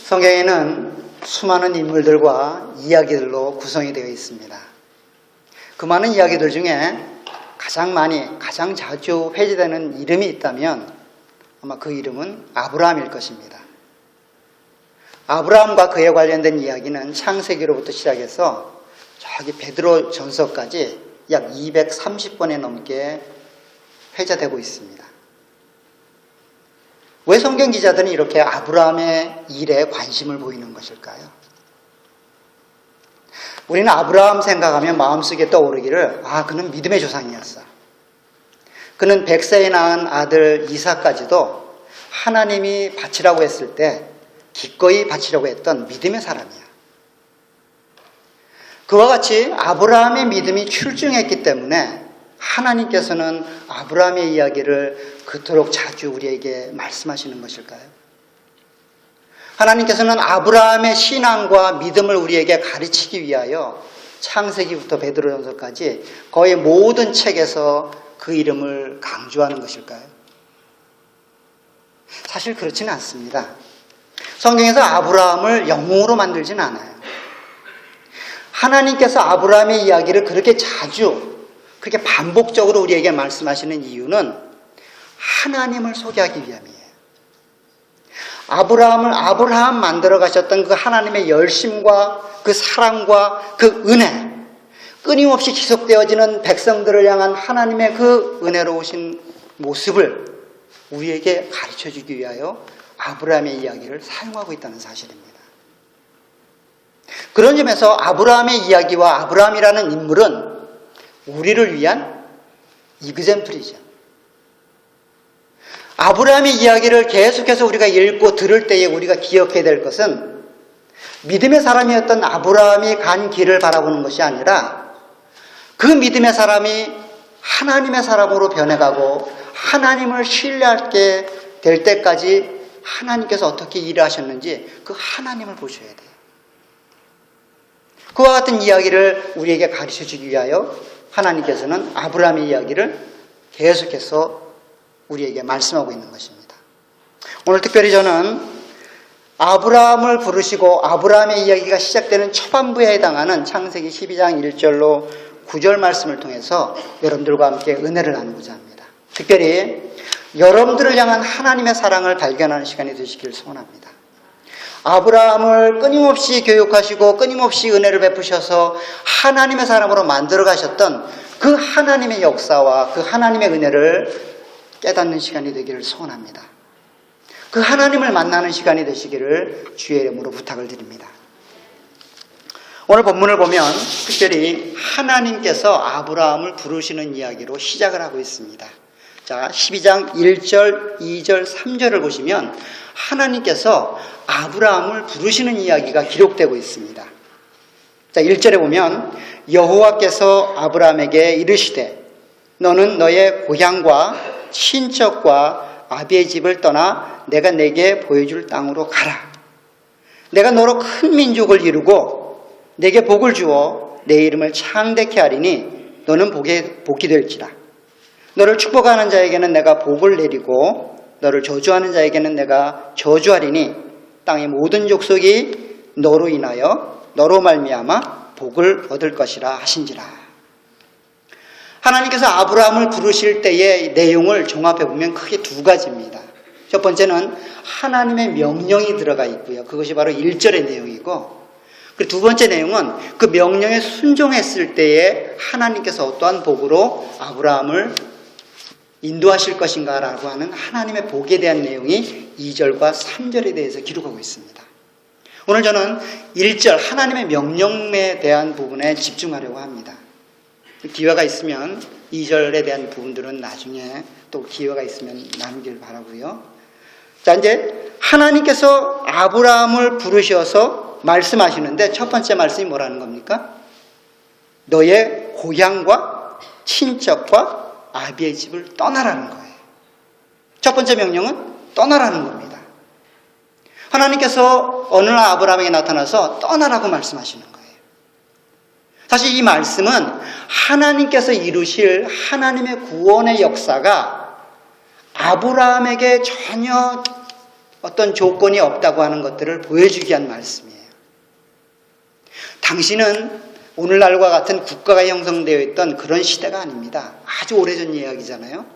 성경에는 수많은 인물들과 이야기들로 구성이 되어 있습니다. 그 많은 이야기들 중에 가장 자주 회자되는 이름이 있다면 아마 그 이름은 아브라함일 것입니다. 아브라함과 그에 관련된 이야기는 창세기로부터 시작해서 저기 베드로 전서까지 약 230번에 넘게 회자되고 있습니다. 왜 성경 기자들은 이렇게 아브라함의 일에 관심을 보이는 것일까요? 우리는 아브라함 생각하면 마음속에 떠오르기를 그는 믿음의 조상이었어. 그는 100세에 낳은 아들 이삭까지도 하나님이 바치라고 했을 때 기꺼이 바치려고 했던 믿음의 사람이야. 그와 같이 아브라함의 믿음이 출중했기 때문에 하나님께서는 아브라함의 이야기를 그토록 자주 우리에게 말씀하시는 것일까요? 하나님께서는 아브라함의 신앙과 믿음을 우리에게 가르치기 위하여 창세기부터 베드로전서까지 거의 모든 책에서 그 이름을 강조하는 것일까요? 사실 그렇지는 않습니다. 성경에서 아브라함을 영웅으로 만들진 않아요. 하나님께서 아브라함의 이야기를 그렇게 자주 그렇게 반복적으로 우리에게 말씀하시는 이유는 하나님을 소개하기 위함이에요. 아브라함을 아브라함 만들어 가셨던 그 하나님의 열심과 그 사랑과 그 은혜, 끊임없이 지속되어지는 백성들을 향한 하나님의 그 은혜로우신 모습을 우리에게 가르쳐주기 위하여 아브라함의 이야기를 사용하고 있다는 사실입니다. 그런 점에서 아브라함의 이야기와 아브라함이라는 인물은 우리를 위한 이그젬플이죠. 아브라함의 이야기를 계속해서 우리가 읽고 들을 때에 우리가 기억해야 될 것은 믿음의 사람이었던 아브라함이 간 길을 바라보는 것이 아니라 그 믿음의 사람이 하나님의 사람으로 변해가고 하나님을 신뢰하게 될 때까지 하나님께서 어떻게 일하셨는지 그 하나님을 보셔야 돼요. 그와 같은 이야기를 우리에게 가르쳐주기 위하여 하나님께서는 아브라함의 이야기를 계속해서 우리에게 말씀하고 있는 것입니다. 오늘 특별히 저는 아브라함을 부르시고 아브라함의 이야기가 시작되는 초반부에 해당하는 창세기 12장 1절로 9절 말씀을 통해서 여러분들과 함께 은혜를 나누고자 합니다. 특별히 여러분들을 향한 하나님의 사랑을 발견하는 시간이 되시길 소원합니다. 아브라함을 끊임없이 교육하시고 끊임없이 은혜를 베푸셔서 하나님의 사람으로 만들어 가셨던 그 하나님의 역사와 그 하나님의 은혜를 깨닫는 시간이 되기를 소원합니다. 그 하나님을 만나는 시간이 되시기를 주의 이름으로 부탁을 드립니다. 오늘 본문을 보면 특별히 하나님께서 아브라함을 부르시는 이야기로 시작을 하고 있습니다. 자, 12장 1절, 2절, 3절을 보시면 하나님께서 아브라함을 부르시는 이야기가 기록되고 있습니다. 자, 1절에 보면 여호와께서 아브라함에게 이르시되 너는 너의 고향과 친척과 아비의 집을 떠나 내가 내게 보여줄 땅으로 가라. 내가 너로 큰 민족을 이루고 내게 복을 주어 내 이름을 창대케 하리니 너는 복이 될지라. 너를 축복하는 자에게는 내가 복을 내리고 너를 저주하는 자에게는 내가 저주하리니 땅의 모든 족속이 너로 인하여 너로 말미암아 복을 얻을 것이라 하신지라. 하나님께서 아브라함을 부르실 때의 내용을 종합해 보면 크게 두 가지입니다. 첫 번째는 하나님의 명령이 들어가 있고요. 그것이 바로 1절의 내용이고, 그리고 두 번째 내용은 그 명령에 순종했을 때에 하나님께서 어떠한 복으로 아브라함을 인도하실 것인가 라고 하는 하나님의 복에 대한 내용이 2절과 3절에 대해서 기록하고 있습니다. 오늘 저는 1절 하나님의 명령에 대한 부분에 집중하려고 합니다. 기회가 있으면 2절에 대한 부분들은 나중에 또 기회가 있으면 나누길 바라고요. 자, 이제 하나님께서 아브라함을 부르셔서 말씀하시는데 첫 번째 말씀이 뭐라는 겁니까? 너의 고향과 친척과 아비의 집을 떠나라는 거예요. 첫 번째 명령은 떠나라는 겁니다. 하나님께서 어느 날 아브라함에게 나타나서 떠나라고 말씀하시는 거예요. 사실 이 말씀은 하나님께서 이루실 하나님의 구원의 역사가 아브라함에게 전혀 어떤 조건이 없다고 하는 것들을 보여주기 위한 말씀이에요. 당신은 오늘날과 같은 국가가 형성되어 있던 그런 시대가 아닙니다. 아주 오래전 이야기잖아요.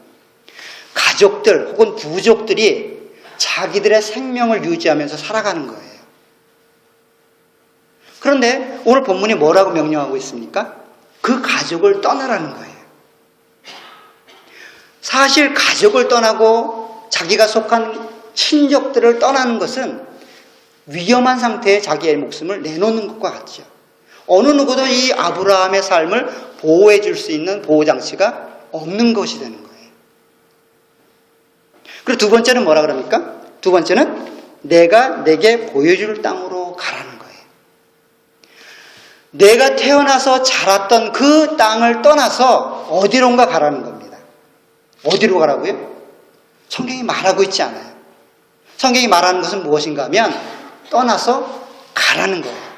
가족들 혹은 부족들이 자기들의 생명을 유지하면서 살아가는 거예요. 그런데 오늘 본문이 뭐라고 명령하고 있습니까? 그 가족을 떠나라는 거예요. 사실 가족을 떠나고 자기가 속한 친족들을 떠나는 것은 위험한 상태에 자기의 목숨을 내놓는 것과 같죠. 어느 누구도 이 아브라함의 삶을 보호해 줄 수 있는 보호장치가 없는 것이 되는 거예요. 그리고 두 번째는 뭐라 그럽니까? 두 번째는 내가 내게 보여줄 땅으로 가라는 거예요. 내가 태어나서 자랐던 그 땅을 떠나서 어디론가 가라는 겁니다. 어디로 가라고요? 성경이 말하고 있지 않아요. 성경이 말하는 것은 무엇인가 하면 떠나서 가라는 거예요.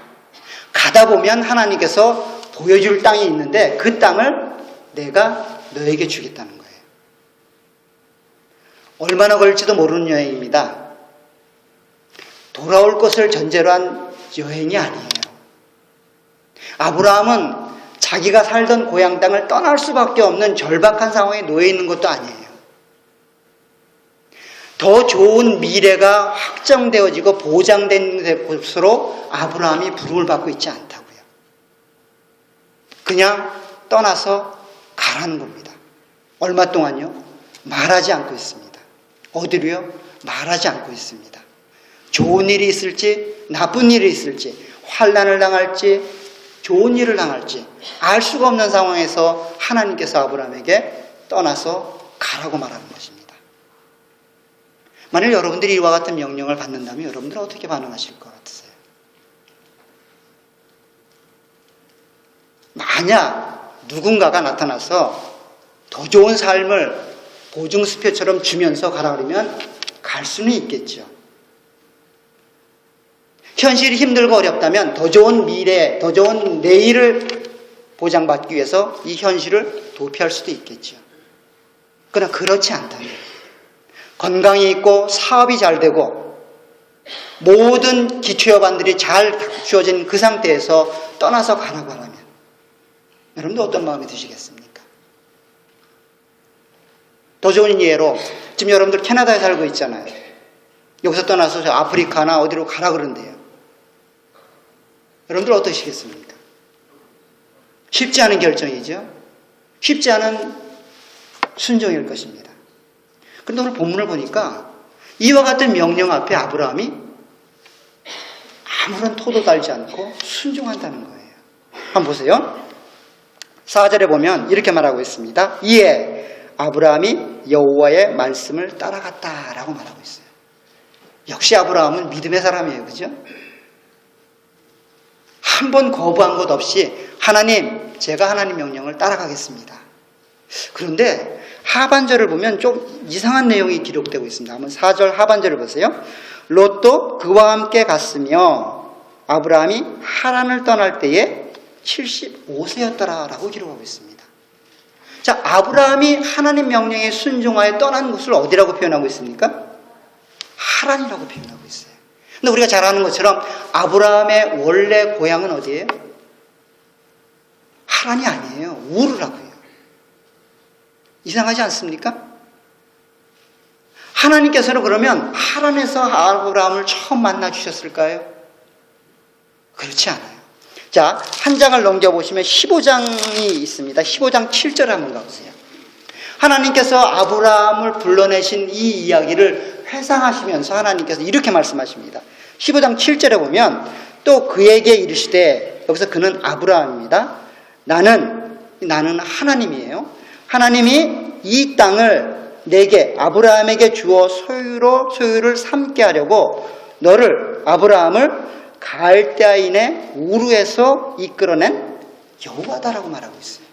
가다 보면 하나님께서 보여줄 땅이 있는데 그 땅을 내가 너에게 주겠다는 거예요. 얼마나 걸릴지도 모르는 여행입니다. 돌아올 것을 전제로 한 여행이 아니에요. 아브라함은 자기가 살던 고향 땅을 떠날 수밖에 없는 절박한 상황에 놓여 있는 것도 아니에요. 더 좋은 미래가 확정되어지고 보장된 곳으로 아브라함이 부름을 받고 있지 않다고요. 그냥 떠나서 가라는 겁니다. 얼마 동안요? 말하지 않고 있습니다. 어디로요? 말하지 않고 있습니다. 좋은 일이 있을지 나쁜 일이 있을지 환난을 당할지 좋은 일을 당할지 알 수가 없는 상황에서 하나님께서 아브라함에게 떠나서 가라고 말하는 것입니다. 만일 여러분들이 이와 같은 명령을 받는다면 여러분들은 어떻게 반응하실 것 같으세요? 만약 누군가가 나타나서 더 좋은 삶을 보증수표처럼 주면서 가라 그러면 갈 수는 있겠죠. 현실이 힘들고 어렵다면 더 좋은 미래, 더 좋은 내일을 보장받기 위해서 이 현실을 도피할 수도 있겠죠. 그러나 그렇지 않다면 건강이 있고 사업이 잘 되고 모든 기초여반들이 잘 갖추어진 그 상태에서 떠나서 가라고 하면 여러분들 어떤 마음이 드시겠습니까? 더 좋은 예로 지금 여러분들 캐나다에 살고 있잖아요. 여기서 떠나서 저 아프리카나 어디로 가라 그런대요. 여러분들 어떠시겠습니까? 쉽지 않은 결정이죠. 쉽지 않은 순종일 것입니다. 그런데 오늘 본문을 보니까 이와 같은 명령 앞에 아브라함이 아무런 토도 달지 않고 순종한다는 거예요. 한번 보세요. 4절에 보면 이렇게 말하고 있습니다. 이에 아브라함이 여호와의 말씀을 따라갔다라고 말하고 있어요. 역시 아브라함은 믿음의 사람이에요. 그죠? 한 번 거부한 것 없이 하나님, 제가 하나님 명령을 따라가겠습니다. 그런데 하반절을 보면 좀 이상한 내용이 기록되고 있습니다. 한번 4절 하반절을 보세요. 롯도 그와 함께 갔으며 아브라함이 하란을 떠날 때에 75세였더라라고 기록하고 있습니다. 자, 아브라함이 하나님 명령에 순종하여 떠난 곳을 어디라고 표현하고 있습니까? 하란이라고 표현하고 있어요. 근데 우리가 잘 아는 것처럼 아브라함의 원래 고향은 어디예요? 하란이 아니에요. 우르라고요. 이상하지 않습니까? 하나님께서는 그러면 하란에서 아브라함을 처음 만나 주셨을까요? 그렇지 않아요. 자, 한 장을 넘겨보시면 15장이 있습니다. 15장 7절에 한번 가보세요. 하나님께서 아브라함을 불러내신 이 이야기를 회상하시면서 하나님께서 이렇게 말씀하십니다. 15장 7절에 보면 또 그에게 이르시되, 여기서 그는 아브라함입니다. 나는 하나님이에요. 하나님이 이 땅을 내게 아브라함에게 주어 소유를 삼게 하려고 너를 아브라함을 갈대아인의 우르에서 이끌어낸 여호와다라고 말하고 있어요.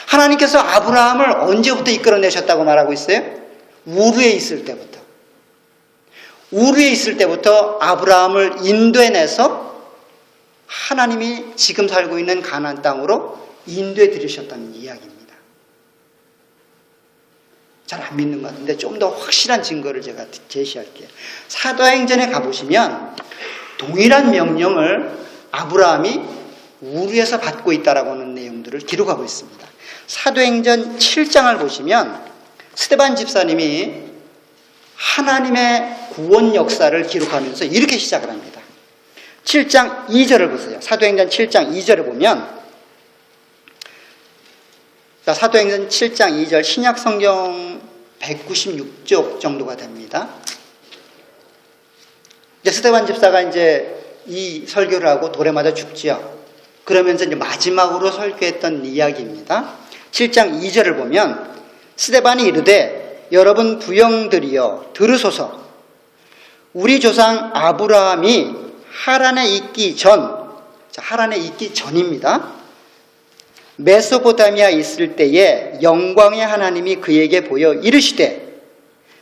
하나님께서 아브라함을 언제부터 이끌어내셨다고 말하고 있어요? 우르에 있을 때부터. 우르에 있을 때부터 아브라함을 인도해내서 하나님이 지금 살고 있는 가나안 땅으로 인도해 들이셨다는 이야기입니다. 잘 안 믿는 것 같은데 좀 더 확실한 증거를 제가 제시할게요. 사도행전에 가보시면 동일한 명령을 아브라함이 우르에서 받고 있다라고 하는 내용들을 기록하고 있습니다. 사도행전 7장을 보시면 스데반 집사님이 하나님의 구원 역사를 기록하면서 이렇게 시작을 합니다. 7장 2절을 보세요. 사도행전 7장 2절을 보면, 자, 사도행전 7장 2절 신약 성경 196쪽 정도가 됩니다. 이제 스데반 집사가 이제 이 설교를 하고 돌에 맞아 죽지요. 그러면서 이제 마지막으로 설교했던 이야기입니다. 7장 2절을 보면 스데반이 이르되 여러분 부영들이여 들으소서. 우리 조상 아브라함이 하란에 있기 전, 하란에 있기 전입니다. 메소포타미아 있을 때에 영광의 하나님이 그에게 보여 이르시되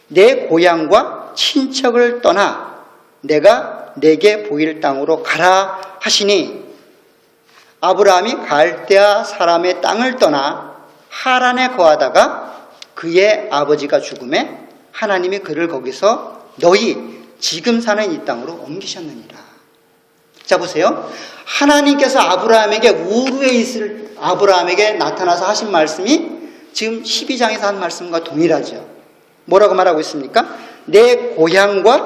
내 고향과 친척을 떠나 내가 내게 보일 땅으로 가라 하시니 아브라함이 갈대아 사람의 땅을 떠나 하란에 거하다가 그의 아버지가 죽음에 하나님이 그를 거기서 너희 지금 사는 이 땅으로 옮기셨느니라. 자, 보세요. 하나님께서 아브라함에게 우르에 있을 아브라함에게 나타나서 하신 말씀이 지금 12장에서 한 말씀과 동일하죠. 뭐라고 말하고 있습니까? 내 고향과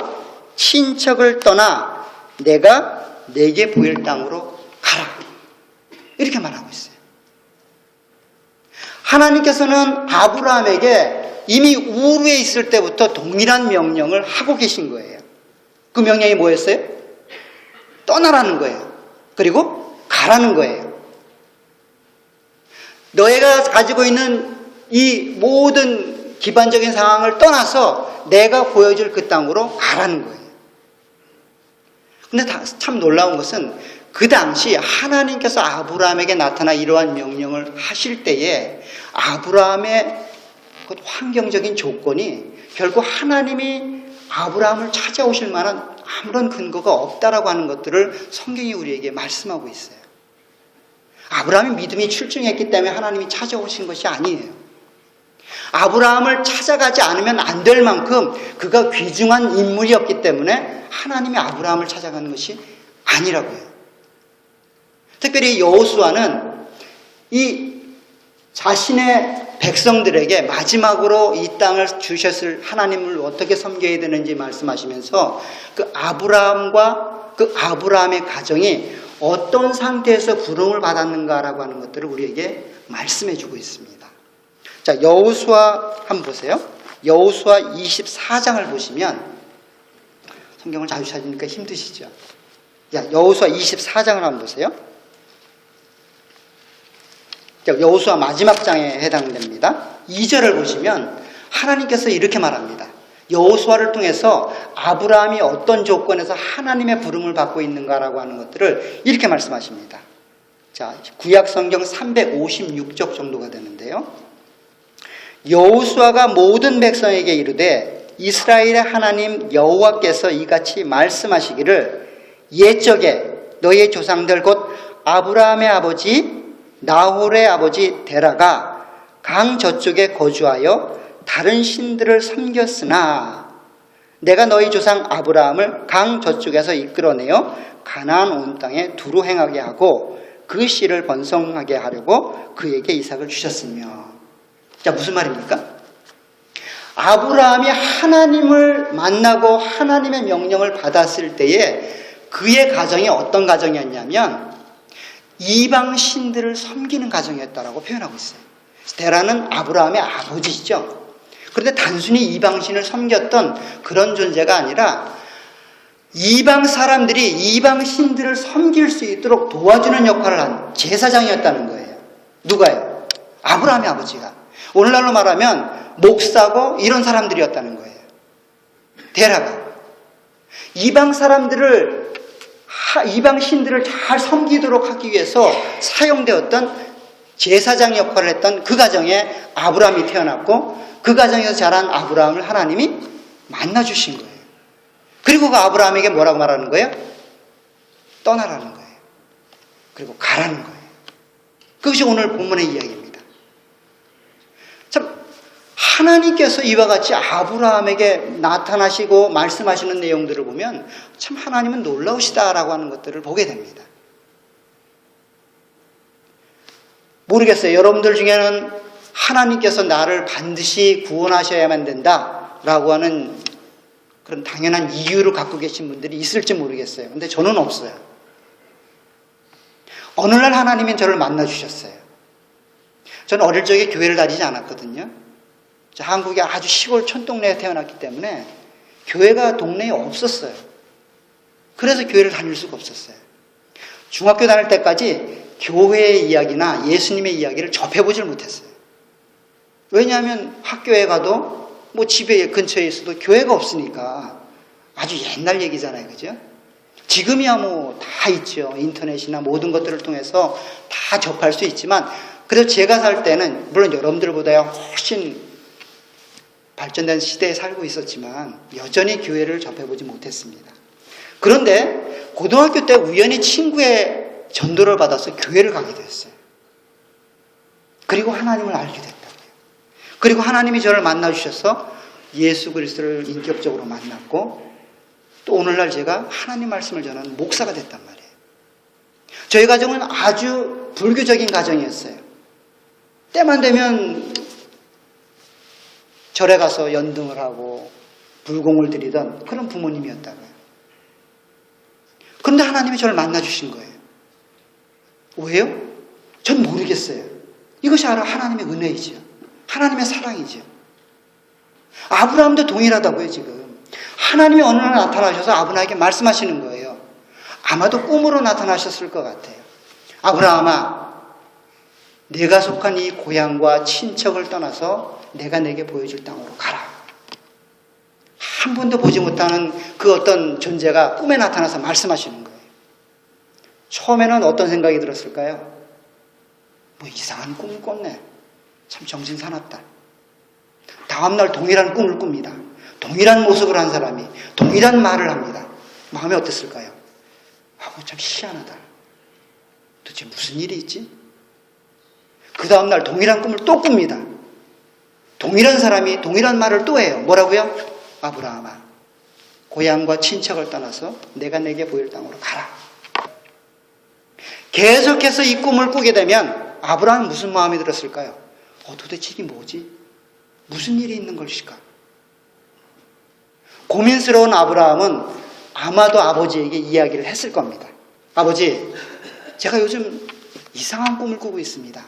친척을 떠나 내가 내게 보일 땅으로 가라. 이렇게 말하고 있어요. 하나님께서는 아브라함에게 이미 우르에 있을 때부터 동일한 명령을 하고 계신 거예요. 그 명령이 뭐였어요? 떠나라는 거예요. 그리고 가라는 거예요. 너희가 가지고 있는 이 모든 기반적인 상황을 떠나서 내가 보여줄 그 땅으로 가라는 거예요. 근데 참 놀라운 것은 그 당시 하나님께서 아브라함에게 나타나 이러한 명령을 하실 때에 아브라함의 그 환경적인 조건이 결국 하나님이 아브라함을 찾아오실 만한 아무런 근거가 없다라고 하는 것들을 성경이 우리에게 말씀하고 있어요. 아브라함의 믿음이 출중했기 때문에 하나님이 찾아오신 것이 아니에요. 아브라함을 찾아가지 않으면 안 될 만큼 그가 귀중한 인물이었기 때문에 하나님이 아브라함을 찾아가는 것이 아니라고요. 특별히 여호수아는 이 자신의 백성들에게 마지막으로 이 땅을 주셨을 하나님을 어떻게 섬겨야 되는지 말씀하시면서 그 아브라함과 그 아브라함의 가정이 어떤 상태에서 부름을 받았는가라고 하는 것들을 우리에게 말씀해 주고 있습니다. 자, 여호수아 한번 보세요. 여호수아 24장을 보시면 성경을 자주 찾으니까 힘드시죠? 자, 여호수아 24장을 한번 보세요. 여호수아 마지막 장에 해당됩니다. 2절을 보시면 하나님께서 이렇게 말합니다. 여호수아를 통해서 아브라함이 어떤 조건에서 하나님의 부름을 받고 있는가라고 하는 것들을 이렇게 말씀하십니다. 자, 구약 성경 356쪽 정도가 되는데요. 여호수아가 모든 백성에게 이르되 이스라엘의 하나님 여호와께서 이같이 말씀하시기를 옛적에 너희의 조상들 곧 아브라함의 아버지 나홀의 아버지 데라가 강 저쪽에 거주하여 다른 신들을 섬겼으나 내가 너희 조상 아브라함을 강 저쪽에서 이끌어내어 가나안 온 땅에 두루 행하게 하고 그 씨를 번성하게 하려고 그에게 이삭을 주셨으며. 자, 무슨 말입니까? 아브라함이 하나님을 만나고 하나님의 명령을 받았을 때에 그의 가정이 어떤 가정이었냐면 이방 신들을 섬기는 가정이었다라고 표현하고 있어요. 데라는 아브라함의 아버지죠. 그런데 단순히 이방 신을 섬겼던 그런 존재가 아니라 이방 사람들이 이방 신들을 섬길 수 있도록 도와주는 역할을 한 제사장이었다는 거예요. 누가요? 아브라함의 아버지가. 오늘날로 말하면 목사고 이런 사람들이었다는 거예요. 데라가 이방 사람들을 이방 신들을 잘 섬기도록 하기 위해서 사용되었던 제사장 역할을 했던 그 가정에 아브라함이 태어났고 그 가정에서 자란 아브라함을 하나님이 만나주신 거예요. 그리고 그 아브라함에게 뭐라고 말하는 거예요? 떠나라는 거예요. 그리고 가라는 거예요. 그것이 오늘 본문의 이야기입니다. 참 하나님께서 이와 같이 아브라함에게 나타나시고 말씀하시는 내용들을 보면 참 하나님은 놀라우시다라고 하는 것들을 보게 됩니다. 모르겠어요. 여러분들 중에는 하나님께서 나를 반드시 구원하셔야만 된다라고 하는 그런 당연한 이유를 갖고 계신 분들이 있을지 모르겠어요. 근데 저는 없어요. 어느 날 하나님이 저를 만나주셨어요. 저는 어릴 적에 교회를 다니지 않았거든요. 한국의 아주 시골 촌동네에 태어났기 때문에 교회가 동네에 없었어요. 그래서 교회를 다닐 수가 없었어요. 중학교 다닐 때까지 교회의 이야기나 예수님의 이야기를 접해보질 못했어요. 왜냐하면 학교에 가도 뭐 집에 근처에 있어도 교회가 없으니까 아주 옛날 얘기잖아요. 그죠? 지금이야 뭐 다 있죠. 인터넷이나 모든 것들을 통해서 다 접할 수 있지만 그래서 제가 살 때는 물론 여러분들보다 훨씬 발전된 시대에 살고 있었지만 여전히 교회를 접해보지 못했습니다. 그런데 고등학교 때 우연히 친구의 전도를 받아서 교회를 가게 됐어요. 그리고 하나님을 알게 됐다고요. 그리고 하나님이 저를 만나주셔서 예수 그리스도를 인격적으로 만났고 또 오늘날 제가 하나님 말씀을 전하는 목사가 됐단 말이에요. 저희 가정은 아주 불교적인 가정이었어요. 때만 되면 절에 가서 연등을 하고 불공을 드리던 그런 부모님이었다고요. 그런데 하나님이 저를 만나주신 거예요. 왜요? 전 모르겠어요. 이것이 하나님의 은혜이죠. 하나님의 사랑이죠. 아브라함도 동일하다고요. 지금 하나님이 어느 날 나타나셔서 아브라함에게 말씀하시는 거예요. 아마도 꿈으로 나타나셨을 것 같아요. 아브라함아, 내가 속한 이 고향과 친척을 떠나서 내가 내게 보여줄 땅으로 가라. 한 번도 보지 못하는 그 어떤 존재가 꿈에 나타나서 말씀하시는 거예요. 처음에는 어떤 생각이 들었을까요? 뭐 이상한 꿈을 꿨네. 참 정신 사납다. 다음날 동일한 꿈을 꿉니다. 동일한 모습을 한 사람이 동일한 말을 합니다. 마음이 어땠을까요? 참 희한하다. 도대체 무슨 일이 있지? 그 다음날 동일한 꿈을 또 꿉니다. 동일한 사람이 동일한 말을 또 해요. 뭐라고요? 아브라함아, 고향과 친척을 떠나서 내가 내게 보일 땅으로 가라. 계속해서 이 꿈을 꾸게 되면 아브라함은 무슨 마음이 들었을까요? 도대체 이게 뭐지? 무슨 일이 있는 것일까? 고민스러운 아브라함은 아마도 아버지에게 이야기를 했을 겁니다. 아버지, 제가 요즘 이상한 꿈을 꾸고 있습니다.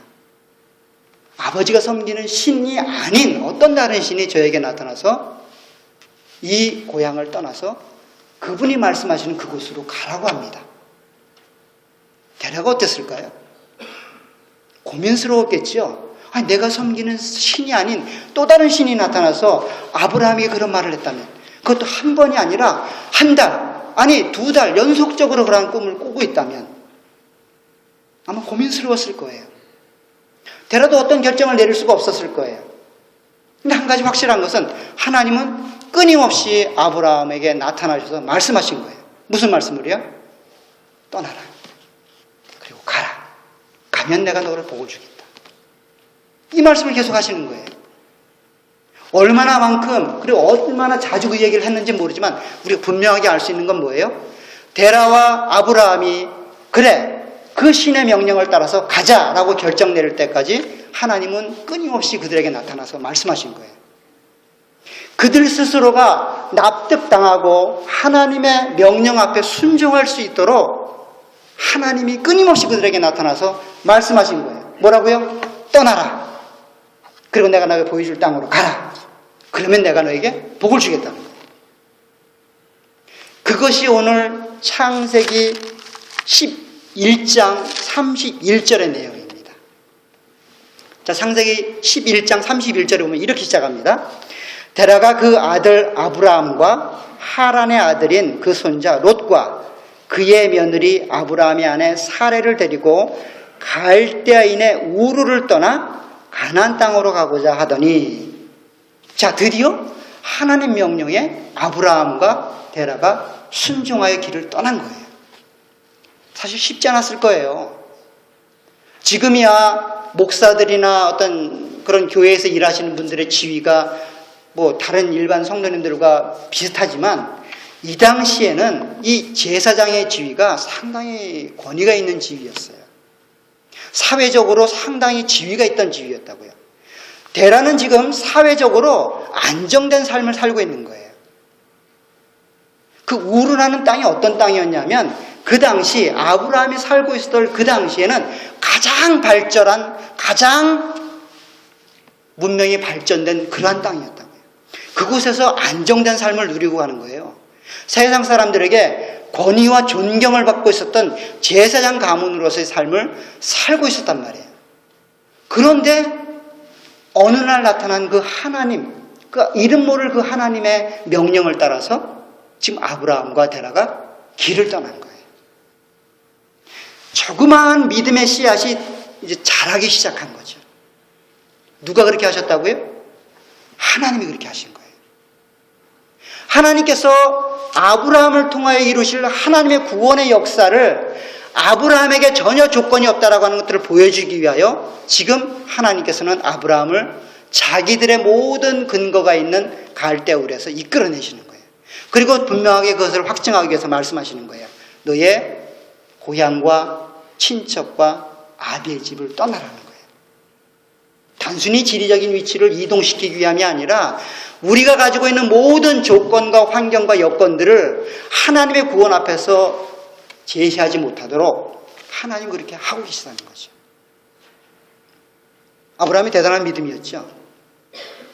아버지가 섬기는 신이 아닌 어떤 다른 신이 저에게 나타나서 이 고향을 떠나서 그분이 말씀하시는 그곳으로 가라고 합니다. 대략 어땠을까요? 고민스러웠겠죠. 내가 섬기는 신이 아닌 또 다른 신이 나타나서 아브라함이 그런 말을 했다면, 그것도 한 번이 아니라 한 달, 아니 2달 연속적으로 그런 꿈을 꾸고 있다면 아마 고민스러웠을 거예요. 대라도 어떤 결정을 내릴 수가 없었을 거예요. 근데 한 가지 확실한 것은 하나님은 끊임없이 아브라함에게 나타나셔서 말씀하신 거예요. 무슨 말씀을요? 떠나라. 그리고 가라. 가면 내가 너를 복을 주겠다. 이 말씀을 계속 하시는 거예요. 얼마나 만큼 그리고 얼마나 자주 그 얘기를 했는지 모르지만 우리가 분명하게 알 수 있는 건 뭐예요? 데라와 아브라함이 그래 그 신의 명령을 따라서 가자라고 결정 내릴 때까지 하나님은 끊임없이 그들에게 나타나서 말씀하신 거예요. 그들 스스로가 납득당하고 하나님의 명령 앞에 순종할 수 있도록 하나님이 끊임없이 그들에게 나타나서 말씀하신 거예요. 뭐라고요? 떠나라. 그리고 내가 너에게 보여줄 땅으로 가라. 그러면 내가 너에게 복을 주겠다는 거예요. 그것이 오늘 창세기 11장 31절의 내용입니다. 자, 창세기 11장 31절에 보면 이렇게 시작합니다. 데라가 그 아들 아브라함과 하란의 아들인 그 손자 롯과 그의 며느리 아브라함의 아내 사레를 데리고 갈대아인의 우르를 떠나 가나안 땅으로 가고자 하더니, 자, 드디어 하나님 명령에 아브라함과 데라가 순종하여 길을 떠난 거예요. 사실 쉽지 않았을 거예요. 지금이야 목사들이나 어떤 지금 그런 교회에서 일하시는 분들의 지위가 뭐 다른 일반 성도님들과 비슷하지만 이 당시에는 이 제사장의 지위가 상당히 권위가 있는 지위였어요. 사회적으로 상당히 지위가 있던 지위였다고요. 데라는 지금 사회적으로 안정된 삶을 살고 있는 거예요. 그 우르라는 땅이 어떤 땅이었냐면 그 당시 아브라함이 살고 있었던 그 당시에는 가장 발전한, 가장 문명이 발전된 그러한 땅이었다고요. 그곳에서 안정된 삶을 누리고 가는 거예요. 세상 사람들에게 권위와 존경을 받고 있었던 제사장 가문으로서의 삶을 살고 있었단 말이에요. 그런데 어느 날 나타난 그 하나님, 그 이름 모를 그 하나님의 명령을 따라서 지금 아브라함과 데라가 길을 떠난 거예요. 조그마한 믿음의 씨앗이 이제 자라기 시작한 거죠. 누가 그렇게 하셨다고요? 하나님이 그렇게 하신 거예요. 하나님께서 아브라함을 통하여 이루실 하나님의 구원의 역사를 아브라함에게 전혀 조건이 없다라고 하는 것들을 보여주기 위하여 지금 하나님께서는 아브라함을 자기들의 모든 근거가 있는 갈대우르에서 이끌어내시는 거예요. 그리고 분명하게 그것을 확증하기 위해서 말씀하시는 거예요. 너의 고향과 친척과 아비의 집을 떠나라는 거예요. 단순히 지리적인 위치를 이동시키기 위함이 아니라 우리가 가지고 있는 모든 조건과 환경과 여건들을 하나님의 구원 앞에서 제시하지 못하도록 하나님 그렇게 하고 계시다는 거죠. 아브라함이 대단한 믿음이었죠.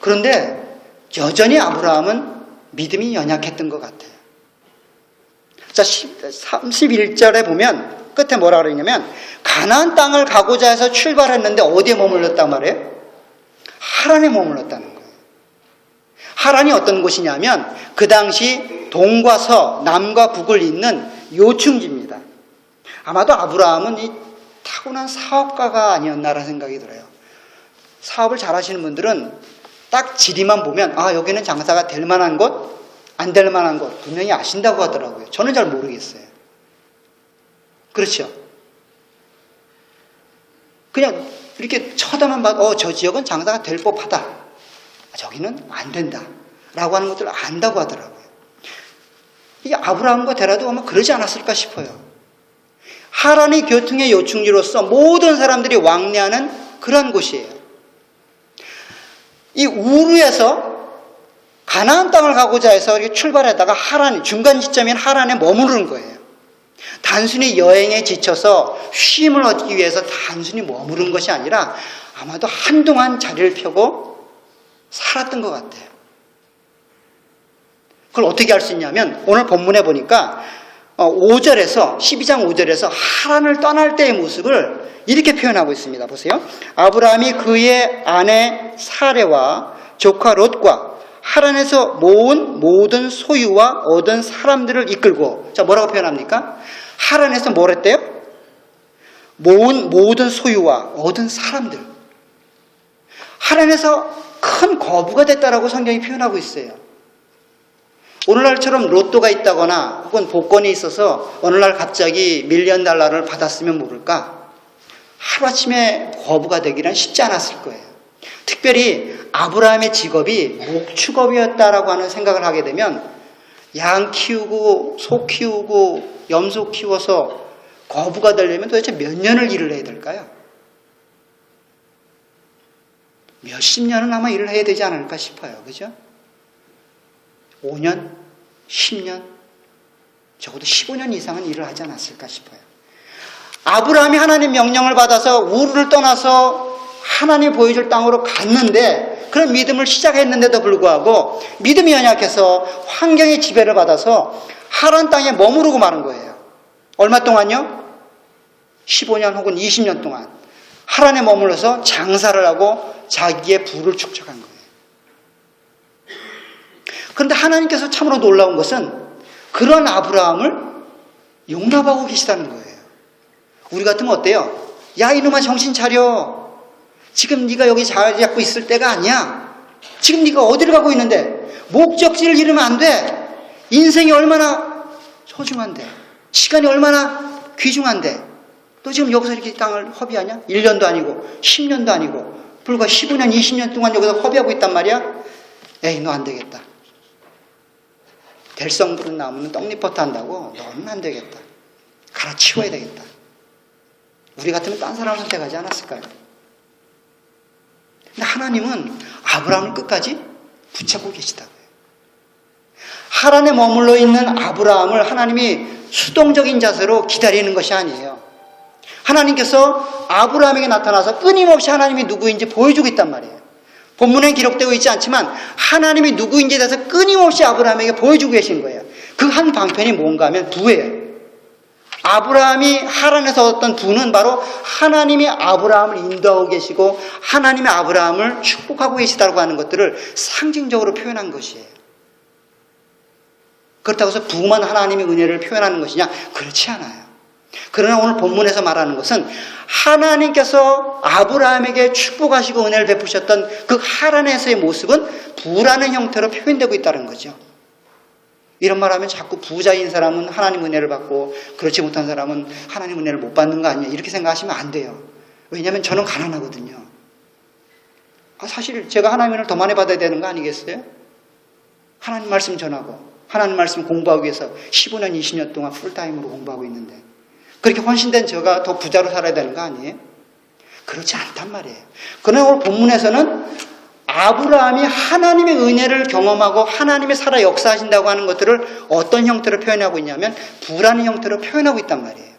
그런데 여전히 아브라함은 믿음이 연약했던 것 같아요. 자, 31절에 보면 끝에 뭐라 그러냐면 가나안 땅을 가고자 해서 출발했는데 어디에 머물렀단 말이에요? 하란에 머물렀다는 거예요. 하란이 어떤 곳이냐면 그 당시 동과 서, 남과 북을 잇는 요충지입니다. 아마도 아브라함은 이 타고난 사업가가 아니었나라는 생각이 들어요. 사업을 잘 하시는 분들은 딱 지리만 보면 아, 여기는 장사가 될 만한 곳, 안 될 만한 곳 분명히 아신다고 하더라고요. 저는 잘 모르겠어요. 그렇죠? 그냥 이렇게 쳐다만 봐도 저 지역은 장사가 될 법하다. 저기는 안 된다. 라고 하는 것들을 안다고 하더라고요. 이 아브라함과 데라도 아마 그러지 않았을까 싶어요. 하란이 교통의 요충지로서 모든 사람들이 왕래하는 그런 곳이에요. 이 우르에서 가나안 땅을 가고자 해서 이렇게 출발하다가 하란, 중간 지점인 하란에 머무르는 거예요. 단순히 여행에 지쳐서 쉼을 얻기 위해서 단순히 머무른 것이 아니라 아마도 한동안 자리를 펴고 살았던 것 같아요. 그걸 어떻게 알 수 있냐면 오늘 본문에 보니까 5절에서 12장 5절에서 하란을 떠날 때의 모습을 이렇게 표현하고 있습니다. 보세요. 아브라함이 그의 아내 사레와 조카 롯과 하란에서 모은 모든 소유와 얻은 사람들을 이끌고, 자, 뭐라고 표현합니까? 하란에서 뭘 했대요? 모은 모든 소유와 얻은 사람들. 하란에서 큰 거부가 됐다라고 성경이 표현하고 있어요. 오늘날처럼 로또가 있다거나 혹은 복권이 있어서 어느 날 갑자기 $1,000,000 달러를 받았으면 모를까? 하루아침에 거부가 되기란 쉽지 않았을 거예요. 특별히 아브라함의 직업이 목축업이었다라고 하는 생각을 하게 되면 양 키우고 소 키우고 염소 키워서 거부가 되려면 도대체 몇 년을 일을 해야 될까요? 몇십 년은 아마 일을 해야 되지 않을까 싶어요. 그죠? 5년, 10년, 적어도 15년 이상은 일을 하지 않았을까 싶어요. 아브라함이 하나님 명령을 받아서 우르를 떠나서 하나님이 보여줄 땅으로 갔는데 그런 믿음을 시작했는데도 불구하고 믿음이 연약해서 환경의 지배를 받아서 하란 땅에 머무르고 마는 거예요. 얼마 동안요? 15년 혹은 20년 동안 하란에 머물러서 장사를 하고 자기의 부를 축적한 거예요. 그런데 하나님께서 참으로 놀라운 것은 그런 아브라함을 용납하고 계시다는 거예요. 우리 같으면 어때요? 야, 이놈아 정신 차려. 지금 네가 여기 자리 잡고 있을 때가 아니야. 지금 네가 어디를 가고 있는데 목적지를 잃으면 안 돼. 인생이 얼마나 소중한데 시간이 얼마나 귀중한데 너 지금 여기서 이렇게 땅을 허비하냐? 1년도 아니고 10년도 아니고 불과 15년, 20년 동안 여기서 허비하고 있단 말이야? 에이, 너 안 되겠다. 될성 부른 나무는 떡잎부터 한다고? 너는 안 되겠다. 갈아치워야 되겠다. 우리 같으면 딴 사람을 선택하지 않았을까요? 근데 하나님은 아브라함을 끝까지 붙잡고 계시다고요. 하란에 머물러 있는 아브라함을 하나님이 수동적인 자세로 기다리는 것이 아니에요. 하나님께서 아브라함에게 나타나서 끊임없이 하나님이 누구인지 보여주고 있단 말이에요. 본문에 기록되고 있지 않지만 하나님이 누구인지에 대해서 끊임없이 아브라함에게 보여주고 계신 거예요. 그 한 방편이 뭔가 하면 부예요. 아브라함이 하란에서 얻었던 부는 바로 하나님이 아브라함을 인도하고 계시고 하나님이 아브라함을 축복하고 계시다고 하는 것들을 상징적으로 표현한 것이에요. 그렇다고 해서 부만 하나님의 은혜를 표현하는 것이냐? 그렇지 않아요. 그러나 오늘 본문에서 말하는 것은 하나님께서 아브라함에게 축복하시고 은혜를 베푸셨던 그 하란에서의 모습은 부라는 형태로 표현되고 있다는 거죠. 이런 말하면 자꾸 부자인 사람은 하나님 은혜를 받고 그렇지 못한 사람은 하나님 은혜를 못 받는 거 아니야, 이렇게 생각하시면 안 돼요. 왜냐하면 저는 가난하거든요. 사실 제가 하나님 은혜를 더 많이 받아야 되는 거 아니겠어요? 하나님 말씀 전하고 하나님 말씀 공부하기 위해서 15년, 20년 동안 풀타임으로 공부하고 있는데 그렇게 헌신된 저가 더 부자로 살아야 되는 거 아니에요? 그렇지 않단 말이에요. 그러나 오늘 본문에서는 아브라함이 하나님의 은혜를 경험하고 하나님의 살아 역사하신다고 하는 것들을 어떤 형태로 표현하고 있냐면 부라는 형태로 표현하고 있단 말이에요.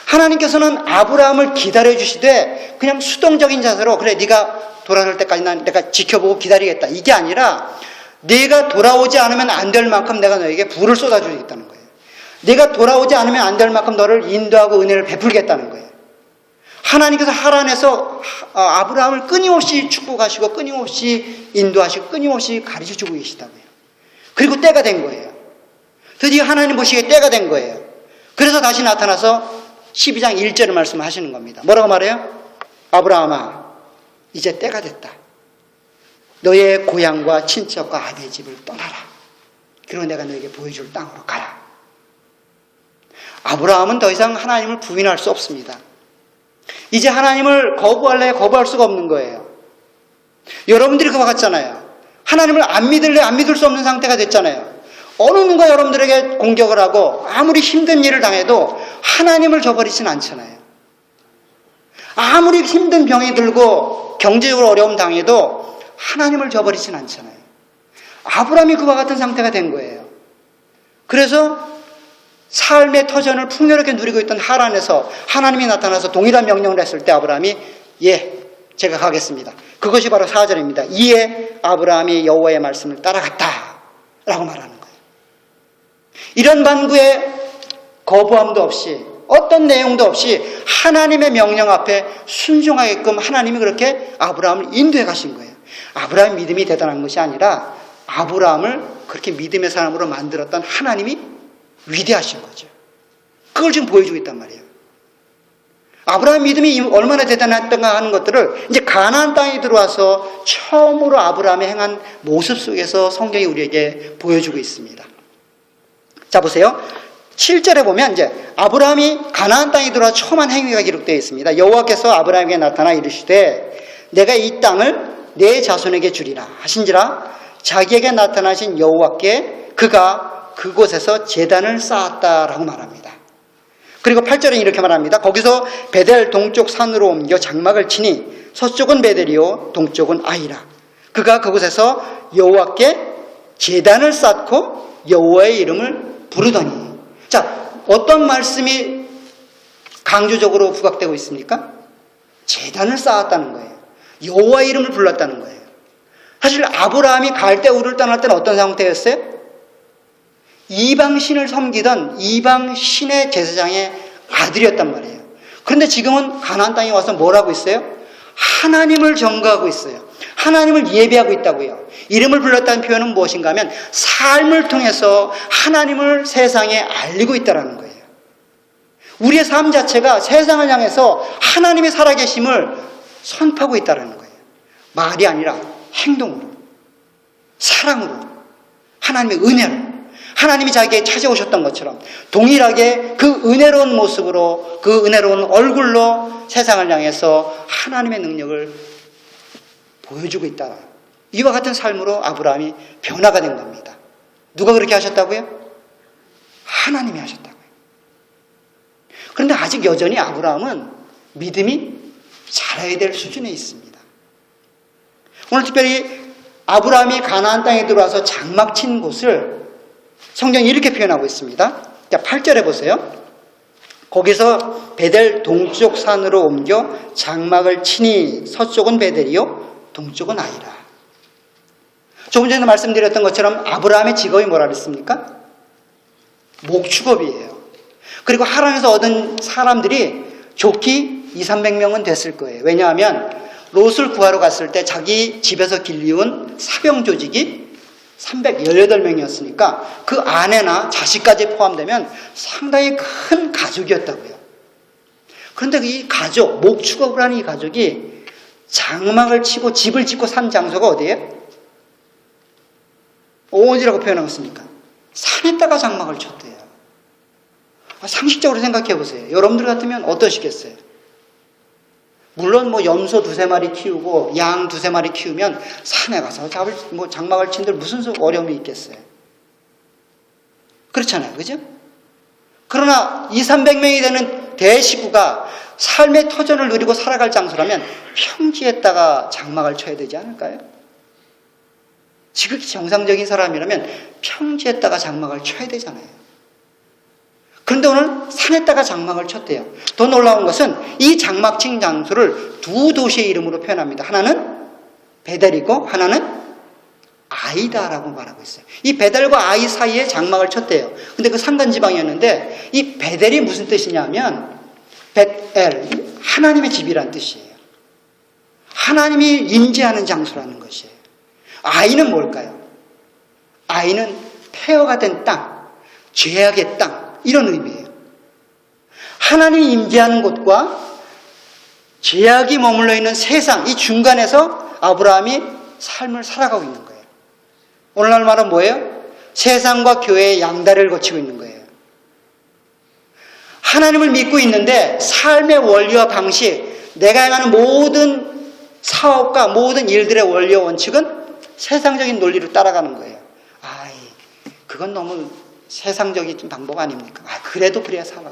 하나님께서는 아브라함을 기다려주시되 그냥 수동적인 자세로 그래 네가 돌아올 때까지 내가 지켜보고 기다리겠다, 이게 아니라 네가 돌아오지 않으면 안 될 만큼 내가 너에게 부를 쏟아주겠다는 거예요. 네가 돌아오지 않으면 안 될 만큼 너를 인도하고 은혜를 베풀겠다는 거예요. 하나님께서 하란에서 아브라함을 끊임없이 축복하시고 끊임없이 인도하시고 끊임없이 가르쳐주고 계시다고요. 그리고 때가 된 거예요. 드디어 하나님 보시기에 때가 된 거예요. 그래서 다시 나타나서 12장 1절을 말씀하시는 겁니다. 뭐라고 말해요? 아브라함아, 이제 때가 됐다. 너의 고향과 친척과 아내 집을 떠나라. 그리고 내가 너에게 보여줄 땅으로 가라. 아브라함은 더 이상 하나님을 부인할 수 없습니다. 이제 하나님을 거부할래 거부할 수가 없는 거예요. 여러분들이 그와 같잖아요. 하나님을 안 믿을래 안 믿을 수 없는 상태가 됐잖아요. 어느 누가 여러분들에게 공격을 하고 아무리 힘든 일을 당해도 하나님을 저버리진 않잖아요. 아무리 힘든 병이 들고 경제적으로 어려움 당해도 하나님을 저버리진 않잖아요. 아브라함이 그와 같은 상태가 된 거예요. 그래서 삶의 터전을 풍요롭게 누리고 있던 하란에서 하나님이 나타나서 동일한 명령을 했을 때 아브라함이 예, 제가 가겠습니다. 그것이 바로 4절입니다. 이에 아브라함이 여호와의 말씀을 따라갔다 라고 말하는 거예요. 이런 반구에 거부함도 없이 어떤 내용도 없이 하나님의 명령 앞에 순종하게끔 하나님이 그렇게 아브라함을 인도해 가신 거예요. 아브라함의 믿음이 대단한 것이 아니라 아브라함을 그렇게 믿음의 사람으로 만들었던 하나님이 위대하신 거죠. 그걸 지금 보여주고 있단 말이에요. 아브라함 믿음이 얼마나 대단했던가 하는 것들을 이제 가나안 땅에 들어와서 처음으로 아브라함이 행한 모습 속에서 성경이 우리에게 보여주고 있습니다. 자, 보세요. 7절에 보면 이제 아브라함이 가나안 땅에 들어와 처음 한 행위가 기록되어 있습니다. 여호와께서 아브라함에게 나타나 이르시되 내가 이 땅을 내 자손에게 주리라 하신지라 자기에게 나타나신 여호와께 그가 그곳에서 제단을 쌓았다라고 말합니다. 그리고 8절에 이렇게 말합니다. 거기서 베델 동쪽 산으로 옮겨 장막을 치니 서쪽은 베델이요 동쪽은 아이라. 그가 그곳에서 여호와께 제단을 쌓고 여호와의 이름을 부르더니. 자, 어떤 말씀이 강조적으로 부각되고 있습니까? 제단을 쌓았다는 거예요. 여호와의 이름을 불렀다는 거예요. 사실 아브라함이 갈대우를 떠날 때는 어떤 상태였어요? 이방신을 섬기던 이방신의 제사장의 아들이었단 말이에요. 그런데 지금은 가나안 땅에 와서 뭘 하고 있어요? 하나님을 전거하고 있어요. 하나님을 예배하고 있다고요. 이름을 불렀다는 표현은 무엇인가 하면 삶을 통해서 하나님을 세상에 알리고 있다는 거예요. 우리의 삶 자체가 세상을 향해서 하나님의 살아계심을 선포하고 있다는 거예요. 말이 아니라 행동으로, 사랑으로, 하나님의 은혜로, 하나님이 자기에게 찾아오셨던 것처럼 동일하게 그 은혜로운 모습으로 그 은혜로운 얼굴로 세상을 향해서 하나님의 능력을 보여주고 있다. 이와 같은 삶으로 아브라함이 변화가 된 겁니다. 누가 그렇게 하셨다고요? 하나님이 하셨다고요. 그런데 아직 여전히 아브라함은 믿음이 자라야 될 수준에 있습니다. 오늘 특별히 아브라함이 가나안 땅에 들어와서 장막 친 곳을 성경이 이렇게 표현하고 있습니다. 8절에 보세요. 거기서 베델 동쪽 산으로 옮겨 장막을 치니 서쪽은 베델이요 동쪽은 아이라. 조금 전에 말씀드렸던 것처럼 아브라함의 직업이 뭐라 그랬습니까? 목축업이에요. 그리고 하란에서 얻은 사람들이 좋기 200~300명은 됐을 거예요. 왜냐하면 롯을 구하러 갔을 때 자기 집에서 길리운 사병 조직이 318명이었으니까 그 아내나 자식까지 포함되면 상당히 큰 가족이었다고요. 그런데 이 가족, 목축업을 하는 이 가족이 장막을 치고 집을 짓고 산 장소가 어디예요? 어디라고 표현하고 있습니까? 산에다가 장막을 쳤대요. 상식적으로 생각해 보세요. 여러분들 같으면 어떠시겠어요? 물론 뭐 염소 2~3마리 키우고 양 2~3마리 키우면 산에 가서 장막을 친들 무슨 어려움이 있겠어요? 그렇잖아요. 그죠? 그러나 200~300명이 되는 대식구가 삶의 터전을 누리고 살아갈 장소라면 평지에다가 장막을 쳐야 되지 않을까요? 지극히 정상적인 사람이라면 평지에다가 장막을 쳐야 되잖아요. 그런데 오늘 산에다가 장막을 쳤대요. 더 놀라운 것은 이 장막 친 장소를 두 도시의 이름으로 표현합니다. 하나는 베델이고 하나는 아이다라고 말하고 있어요. 이 베델과 아이 사이에 장막을 쳤대요. 근데 그 산간지방이었는데 이 베델이 무슨 뜻이냐면 벳엘, 하나님의 집이란 뜻이에요. 하나님이 임재하는 장소라는 것이에요. 아이는 뭘까요? 아이는 폐허가 된 땅, 죄악의 땅, 이런 의미예요. 하나님이 임재하는 곳과 죄악이 머물러 있는 세상, 이 중간에서 아브라함이 삶을 살아가고 있는 거예요. 오늘날 말은 뭐예요? 세상과 교회의 양다리를 거치고 있는 거예요. 하나님을 믿고 있는데 삶의 원리와 방식, 내가 행하는 모든 사업과 모든 일들의 원리와 원칙은 세상적인 논리로 따라가는 거예요. 그건 너무 세상적인 방법 아닙니까? 그래도 그래야 살아.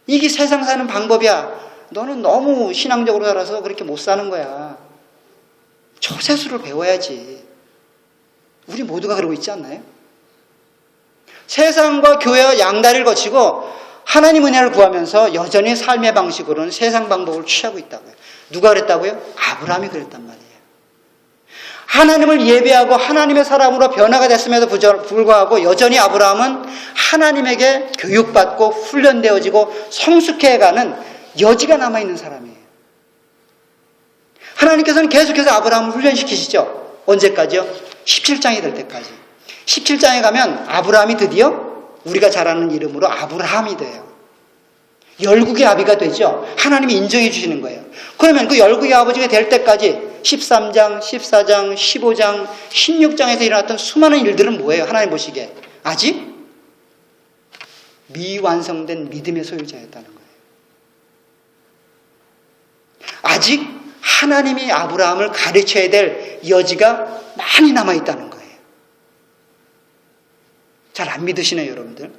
이게 세상 사는 방법이야. 너는 너무 신앙적으로 살아서 그렇게 못 사는 거야. 초세수를 배워야지. 우리 모두가 그러고 있지 않나요? 세상과 교회와 양다리를 거치고 하나님 은혜를 구하면서 여전히 삶의 방식으로는 세상 방법을 취하고 있다고요. 누가 그랬다고요? 아브라함이 그랬단 말이에요. 하나님을 예배하고 하나님의 사람으로 변화가 됐음에도 불구하고 여전히 아브라함은 하나님에게 교육받고 훈련되어지고 성숙해가는 여지가 남아있는 사람이에요. 하나님께서는 계속해서 아브라함을 훈련시키시죠. 언제까지요? 17장이 될 때까지. 17장에 가면 아브라함이 드디어 우리가 잘 아는 이름으로 아브라함이 돼요. 열국의 아비가 되죠. 하나님이 인정해 주시는 거예요. 그러면 그 열국의 아버지가 될 때까지 13장, 14장, 15장, 16장에서 일어났던 수많은 일들은 뭐예요? 하나님 보시기에 아직 미완성된 믿음의 소유자였다는 거예요. 아직 하나님이 아브라함을 가르쳐야 될 여지가 많이 남아있다는 거예요. 잘 안 믿으시네요, 여러분들.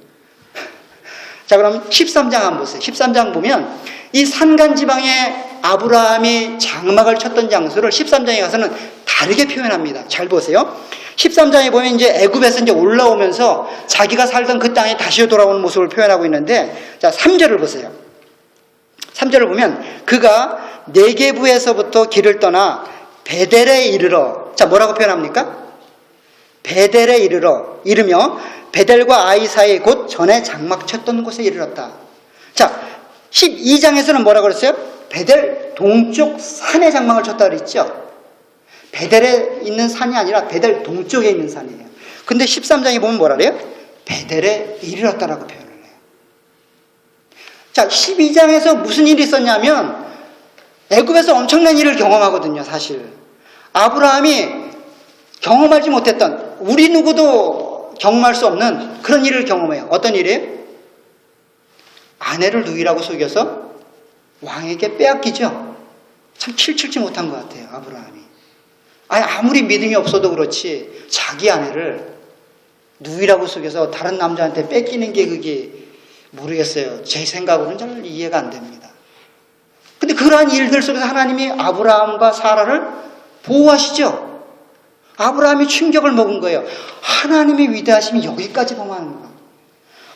자, 그럼 13장 한번 보세요. 13장 보면 이 산간지방에 아브라함이 장막을 쳤던 장소를 13장에 가서는 다르게 표현합니다. 잘 보세요. 13장에 보면 이제 애굽에서 이제 올라오면서 자기가 살던 그 땅에 다시 돌아오는 모습을 표현하고 있는데, 자, 3절을 보세요. 3절을 보면 그가 네게부에서부터 길을 떠나 베델에 이르러, 자, 뭐라고 표현합니까? 베델에 이르며 베델과 아이 사이 곧 전에 장막 쳤던 곳에 이르렀다. 자, 12장에서는 뭐라고 그랬어요? 베델 동쪽 산에 장막을 쳤다 그랬죠. 베델에 있는 산이 아니라 베델 동쪽에 있는 산이에요. 근데 13장에 보면 뭐라 그래요? 베델에 이르렀다라고 표현을 해요. 자, 12장에서 무슨 일이 있었냐면 애굽에서 엄청난 일을 경험하거든요, 사실. 아브라함이 경험하지 못했던, 우리 누구도 경험할 수 없는 그런 일을 경험해요. 어떤 일이에요? 아내를 누이라고 속여서 왕에게 빼앗기죠. 참 킬칠지 못한 것 같아요, 아브라함이. 아무리 믿음이 없어도 그렇지 자기 아내를 누이라고 속여서 다른 남자한테 뺏기는 게 그게 모르겠어요. 제 생각으로는 잘 이해가 안 됩니다. 근데 그러한 일들 속에서 하나님이 아브라함과 사라를 보호하시죠. 아브라함이 충격을 먹은 거예요. 하나님의 위대하심이 여기까지 범하는구나.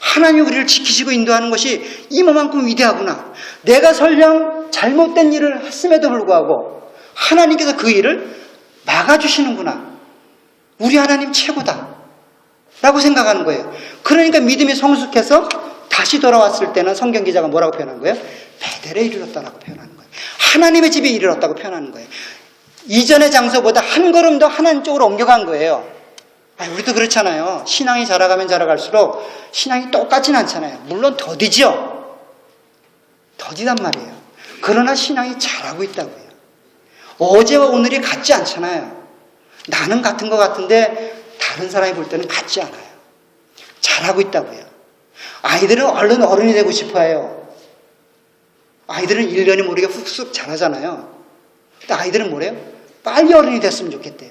하나님이 우리를 지키시고 인도하는 것이 이만큼 위대하구나. 내가 설령 잘못된 일을 했음에도 불구하고 하나님께서 그 일을 막아주시는구나. 우리 하나님 최고다 라고 생각하는 거예요. 그러니까 믿음이 성숙해서 다시 돌아왔을 때는 성경 기자가 뭐라고 표현한 거예요? 베델에 이르렀다라고 표현하는 거예요. 하나님의 집에 이르렀다고 표현하는 거예요. 이전의 장소보다 한 걸음 더 하나님 쪽으로 옮겨간 거예요. 우리도 그렇잖아요. 신앙이 자라가면 자라갈수록 신앙이 똑같진 않잖아요. 물론 더디죠. 더디단 말이에요. 그러나 신앙이 자라고 있다고요. 어제와 오늘이 같지 않잖아요. 나는 같은 것 같은데 다른 사람이 볼 때는 같지 않아요. 자라고 있다고요. 아이들은 얼른 어른이 되고 싶어해요. 아이들은 1년이 모르게 훅훅 자라잖아요. 근데 아이들은 뭐래요? 빨리 어른이 됐으면 좋겠대요.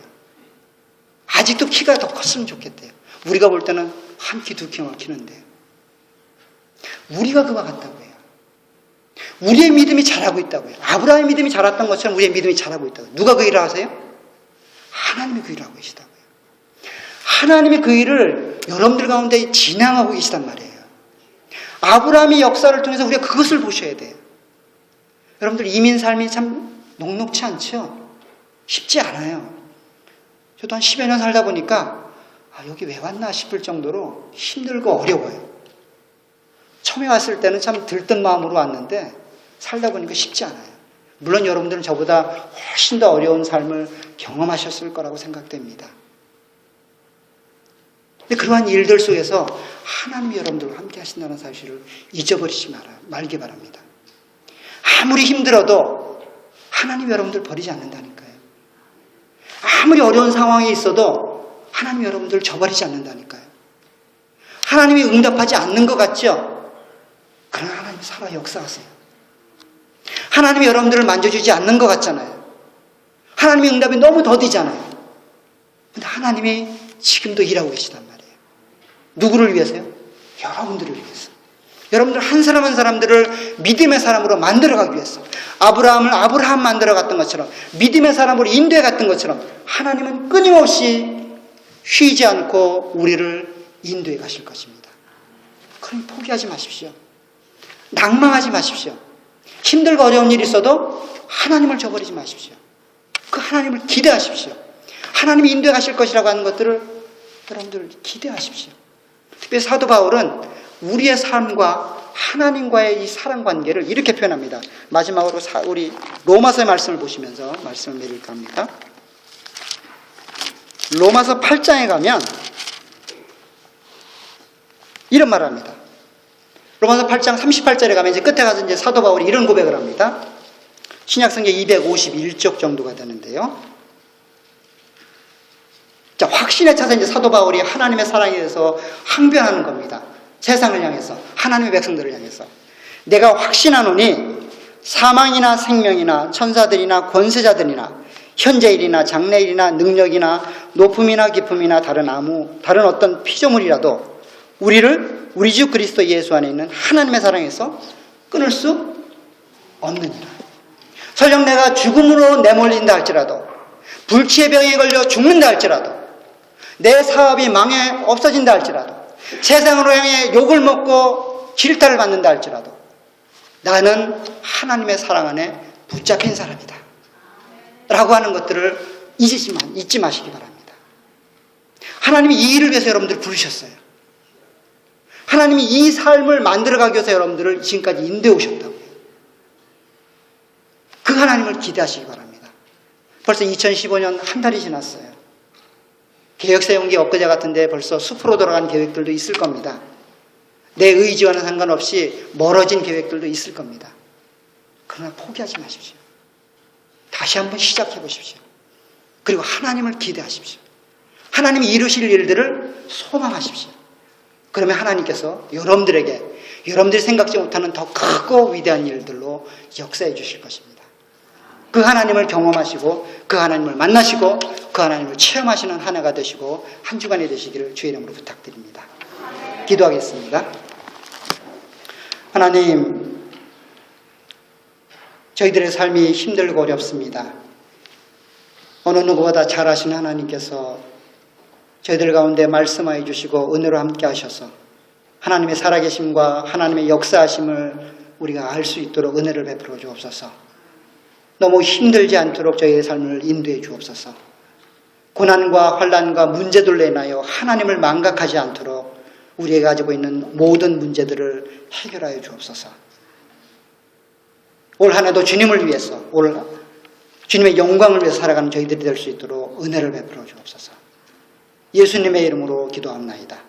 아직도 키가 더 컸으면 좋겠대요. 우리가 볼 때는 한 키, 두 키만 키는데. 우리가 그와 같다고요. 우리의 믿음이 자라고 있다고요. 아브라함의 믿음이 자랐던 것처럼 우리의 믿음이 자라고 있다고요. 누가 그 일을 하세요? 하나님이 그 일을 하고 계시다고요. 하나님이 그 일을 여러분들 가운데 진행하고 계시단 말이에요. 아브라함의 역사를 통해서 우리가 그것을 보셔야 돼요. 여러분들 이민 삶이 참 녹록치 않죠? 쉽지 않아요. 저도 한 10여 년 살다 보니까 여기 왜 왔나 싶을 정도로 힘들고 어려워요. 처음에 왔을 때는 참 들뜬 마음으로 왔는데 살다 보니까 쉽지 않아요. 물론 여러분들은 저보다 훨씬 더 어려운 삶을 경험하셨을 거라고 생각됩니다. 근데 그러한 일들 속에서 하나님이 여러분들과 함께 하신다는 사실을 잊어버리지 말기 바랍니다. 아무리 힘들어도 하나님이 여러분들 버리지 않는다니까요. 아무리 어려운 상황이 있어도 하나님이 여러분들을 저버리지 않는다니까요. 하나님이 응답하지 않는 것 같죠? 그러나 하나님이 살아 역사하세요. 하나님이 여러분들을 만져주지 않는 것 같잖아요. 하나님의 응답이 너무 더디잖아요. 근데 하나님이 지금도 일하고 계시단 말이에요. 누구를 위해서요? 여러분들을 위해서. 여러분들 한 사람 한 사람들을 믿음의 사람으로 만들어가기 위해서. 아브라함을 아브라함 만들어갔던 것처럼, 믿음의 사람으로 인도해갔던 것처럼 하나님은 끊임없이 쉬지 않고 우리를 인도해 가실 것입니다. 그러니 포기하지 마십시오. 낭망하지 마십시오. 힘들고 어려운 일이 있어도 하나님을 저버리지 마십시오. 그 하나님을 기대하십시오. 하나님이 인도해 가실 것이라고 하는 것들을 여러분들 기대하십시오. 특별히 사도 바울은 우리의 삶과 하나님과의 이 사랑 관계를 이렇게 표현합니다. 마지막으로 우리 로마서의 말씀을 보시면서 말씀을 드릴까 합니다. 로마서 8장에 가면 이런 말을 합니다. 로마서 8장 38절에 가면 이제 끝에 가서 이제 사도 바울이 이런 고백을 합니다. 신약성경 251쪽 정도가 되는데요. 자, 확신에 차서 이제 사도 바울이 하나님의 사랑에 대해서 항변하는 겁니다. 세상을 향해서, 하나님의 백성들을 향해서. 내가 확신하노니 사망이나 생명이나 천사들이나 권세자들이나 현재일이나 장래일이나 능력이나 높음이나 깊음이나 다른 어떤 피조물이라도 우리를 우리 주 그리스도 예수 안에 있는 하나님의 사랑에서 끊을 수 없느니라. 설령 내가 죽음으로 내몰린다 할지라도, 불치의 병에 걸려 죽는다 할지라도, 내 사업이 망해 없어진다 할지라도, 세상으로 향해 욕을 먹고 질타를 받는다 할지라도 나는 하나님의 사랑 안에 붙잡힌 사람이다 라고 하는 것들을 잊지 마시기 바랍니다. 하나님이 이 일을 위해서 여러분들을 부르셨어요. 하나님이 이 삶을 만들어가기 위해서 여러분들을 지금까지 인도해 오셨다고요. 그 하나님을 기대하시기 바랍니다. 벌써 2015년 한 달이 지났어요. 개혁 세운 게 엊그제 같은데 벌써 숲으로 돌아간 계획들도 있을 겁니다. 내 의지와는 상관없이 멀어진 계획들도 있을 겁니다. 그러나 포기하지 마십시오. 다시 한번 시작해 보십시오. 그리고 하나님을 기대하십시오. 하나님이 이루실 일들을 소망하십시오. 그러면 하나님께서 여러분들에게 여러분들이 생각지 못하는 더 크고 위대한 일들로 역사해 주실 것입니다. 그 하나님을 경험하시고 그 하나님을 만나시고 그 하나님을 체험하시는 한 해가 되시고 한 주간이 되시기를 주의 이름으로 부탁드립니다. 기도하겠습니다. 하나님, 저희들의 삶이 힘들고 어렵습니다. 어느 누구보다 잘 아시는 하나님께서 저희들 가운데 말씀하여 주시고 은혜로 함께 하셔서 하나님의 살아계심과 하나님의 역사하심을 우리가 알 수 있도록 은혜를 베풀어 주옵소서. 너무 힘들지 않도록 저희의 삶을 인도해 주옵소서. 고난과 환난과 문제들로 인하여 하나님을 망각하지 않도록 우리가 가지고 있는 모든 문제들을 해결하여 주옵소서. 올 한 해도 주님을 위해서, 주님의 영광을 위해서 살아가는 저희들이 될 수 있도록 은혜를 베풀어 주옵소서. 예수님의 이름으로 기도합나이다.